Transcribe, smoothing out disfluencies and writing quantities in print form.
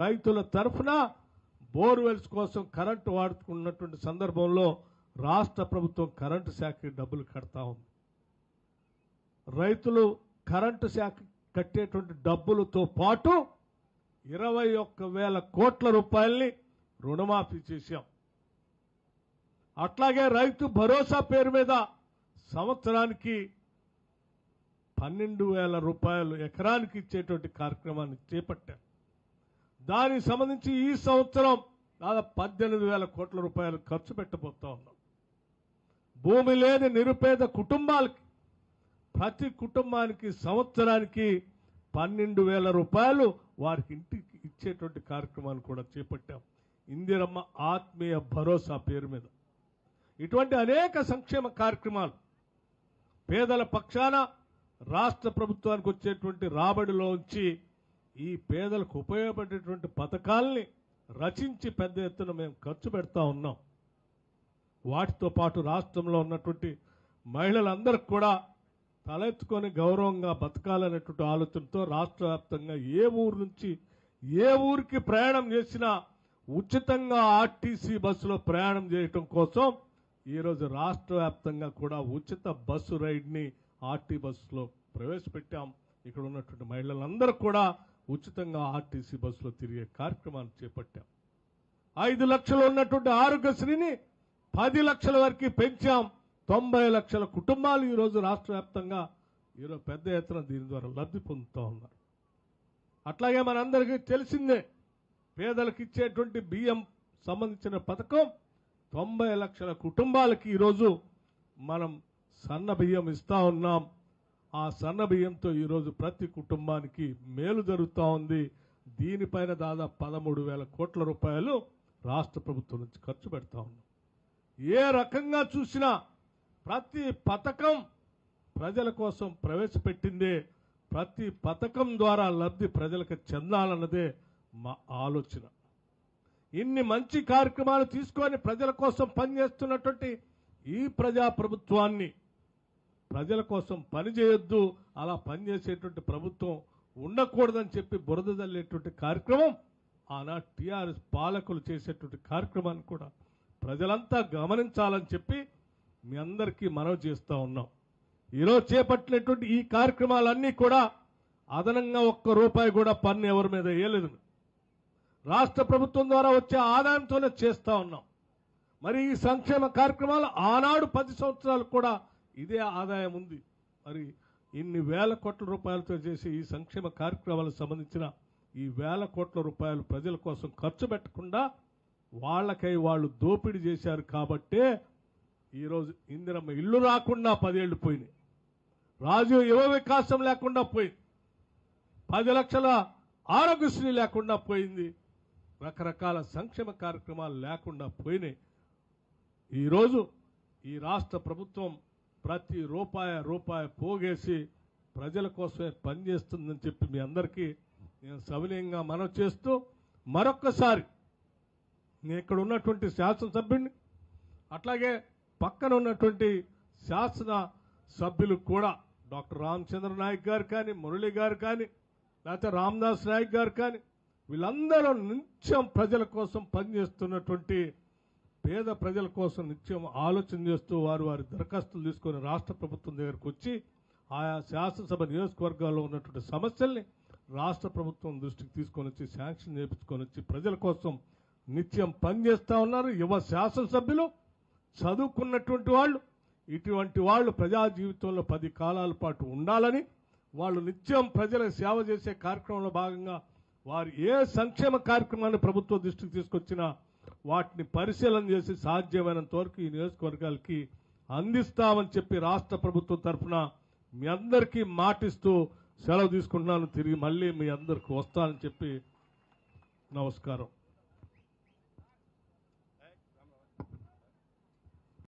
రైతుల తరఫున బోర్వెల్స్ కోసం కరెంటు వాడుకున్నటువంటి సందర్భంలో రాష్ట్ర ప్రభుత్వం కరెంటు శాఖకి డబ్బులు కడతా ఉంది. రైతులు కరెంటు శాఖ కట్టేటువంటి డబ్బులతో పాటు 21,000 కోట్ల రూపాయల్ని రుణమాఫీ చేశాం. అట్లాగే రైతు భరోసా పేరు మీద సంవత్సరానికి 12,000 రూపాయలు ఎకరానికి ఇచ్చేటువంటి కార్యక్రమాన్ని చేపట్టాం. దానికి సంబంధించి ఈ సంవత్సరం దాదాపు 18,000 కోట్ల రూపాయలు ఖర్చు పెట్టబోతా ఉన్నాం. భూమి లేని నిరుపేద కుటుంబాలకి ప్రతి కుటుంబానికి సంవత్సరానికి 12,000 రూపాయలు వారికి ఇంటికి ఇచ్చేటువంటి కార్యక్రమాన్ని కూడా చేపట్టాం. ఇందిరమ్మ ఆత్మీయ భరోసా పేరు మీద ఇటువంటి అనేక సంక్షేమ కార్యక్రమాలు పేదల పక్షాన రాష్ట్ర ప్రభుత్వానికి వచ్చేటువంటి రాబడిలోంచి ఈ పేదలకు ఉపయోగపడేటువంటి పథకాల్ని రచించి పెద్ద ఎత్తున మేము ఖర్చు పెడతా ఉన్నాం. వాటితో పాటు రాష్ట్రంలో ఉన్నటువంటి మహిళలందరికీ కూడా తలెత్తుకొని గౌరవంగా బతకాలనేటువంటి ఆలోచనతో రాష్ట్ర వ్యాప్తంగా ఏ ఊరు నుంచి ఏ ఊరికి ప్రయాణం చేసినా ఉచితంగా ఆర్టీసీ బస్సులో ప్రయాణం చేయటం కోసం ఈరోజు రాష్ట్ర వ్యాప్తంగా కూడా ఉచిత బస్సు రైడ్ని ఆర్టీ బస్సులో ప్రవేశపెట్టాం. ఇక్కడ ఉన్నటువంటి మహిళలందరూ కూడా ఉచితంగా ఆర్టీసీ బస్సులో తిరిగే కార్యక్రమాన్ని చేపట్టాం. 5 లక్షలు ఉన్నటువంటి ఆరోగ్యశ్రీని 10 లక్షల వరకు పెంచాం. 90 లక్షల కుటుంబాలు ఈరోజు రాష్ట్ర వ్యాప్తంగా ఈరోజు పెద్ద ఎత్తున దీని ద్వారా లబ్ధి పొందుతూ ఉన్నారు. అట్లాగే మనందరికీ తెలిసిందే పేదలకు ఇచ్చేటువంటి బియ్యం సంబంధించిన పథకం 90 లక్షల కుటుంబాలకి ఈరోజు మనం సన్న బియ్యం ఇస్తా ఉన్నాం. ఆ సన్న బియ్యంతో ఈరోజు ప్రతి కుటుంబానికి మేలు జరుగుతూ ఉంది. దీనిపైన దాదాపు 13,000 కోట్ల రూపాయలు రాష్ట్ర ప్రభుత్వం నుంచి ఖర్చు పెడతా ఉన్నాం. ఏ రకంగా చూసినా ప్రతి పథకం ప్రజల కోసం ప్రవేశపెట్టిందే, ప్రతి పథకం ద్వారా లబ్ధి ప్రజలకు చెందాలన్నదే మా ఆలోచన. ఇన్ని మంచి కార్యక్రమాలు తీసుకొని ప్రజల కోసం పనిచేస్తున్నటువంటి ఈ ప్రజాప్రభుత్వాన్ని ప్రజల కోసం పనిచేయొద్దు, అలా పనిచేసేటువంటి ప్రభుత్వం ఉండకూడదని చెప్పి బురద జల్లేటువంటి కార్యక్రమం ఆనాడు టీఆర్ఎస్ పాలకులు చేసేటువంటి కార్యక్రమాన్ని కూడా ప్రజలంతా గమనించాలని చెప్పి మీ అందరికీ మనవి చేస్తూ ఉన్నాం. ఈరోజు చేపట్టినటువంటి ఈ కార్యక్రమాలన్నీ కూడా అదనంగా ₹1 కూడా పన్ను ఎవరి మీద వేయలేదు. రాష్ట్ర ప్రభుత్వం ద్వారా వచ్చే ఆదాయంతోనే చేస్తూ ఉన్నాం. మరి ఈ సంక్షేమ కార్యక్రమాలు ఆనాడు 10 సంవత్సరాలు కూడా ఇదే ఆదాయం ఉంది. మరి ఇన్ని వేల కోట్ల రూపాయలతో చేసే ఈ సంక్షేమ కార్యక్రమాలకు సంబంధించిన ఈ వేల కోట్ల రూపాయలు ప్రజల కోసం ఖర్చు పెట్టకుండా వాళ్ళకై వాళ్ళు దోపిడీ చేశారు కాబట్టే ఈరోజు ఇందిరమ్మ ఇల్లు రాకుండా 10 ఏళ్లు పోయినాయి. రాజీవ్ యువ వికాసం లేకుండా పోయింది. 10 లక్షల ఆరోగ్యశ్రీ లేకుండా పోయింది. రకరకాల సంక్షేమ కార్యక్రమాలు లేకుండా పోయినాయి. ఈరోజు ఈ రాష్ట్ర ప్రభుత్వం ప్రతి రూపాయి పోగేసి ప్రజల కోసమే పనిచేస్తుందని చెప్పి మీ అందరికీ నేను సవినయంగా మనవి చేస్తూ మరొక్కసారి నేను ఇక్కడ ఉన్నటువంటి శాసనసభ్యుడిని అట్లాగే పక్కన ఉన్నటువంటి శాసన సభ్యులు కూడా డాక్టర్ రామచంద్ర నాయక్ గారు కానీ, మురళి గారు కానీ, లేకపోతే రామదాస్ నాయక్ గారు కానీ, వీళ్ళందరూ నిత్యం ప్రజల కోసం పనిచేస్తున్నటువంటి పేద ప్రజల కోసం నిత్యం ఆలోచన చేస్తూ వారి దరఖాస్తులు తీసుకొని రాష్ట్ర ప్రభుత్వం దగ్గరకు వచ్చి ఆయా శాసనసభ నియోజకవర్గాల్లో ఉన్నటువంటి సమస్యల్ని రాష్ట్ర ప్రభుత్వం దృష్టికి తీసుకొని వచ్చి శాంక్షన్ చేయించుకొని వచ్చి ప్రజల కోసం నిత్యం పనిచేస్తూ ఉన్నారు. యువ శాసనసభ్యులు చదువుకున్నటువంటి వాళ్ళు, ఇటువంటి వాళ్ళు ప్రజా జీవితంలో 10 కాలాల పాటు ఉండాలని, వాళ్ళు నిత్యం ప్రజలకు సేవ చేసే కార్యక్రమంలో భాగంగా వారు ఏ సంక్షేమ కార్యక్రమాన్ని ప్రభుత్వ దృష్టికి తీసుకొచ్చినా వాటిని పరిశీలన చేసి సాధ్యమైనంత వరకు ఈ నియోజకవర్గాలకి అందిస్తామని చెప్పి రాష్ట్ర ప్రభుత్వం తరఫున మీ అందరికీ మాటిస్తూ సెలవు తీసుకుంటున్నాను. తిరిగి మళ్ళీ మీ అందరికి వస్తానని చెప్పి నమస్కారం.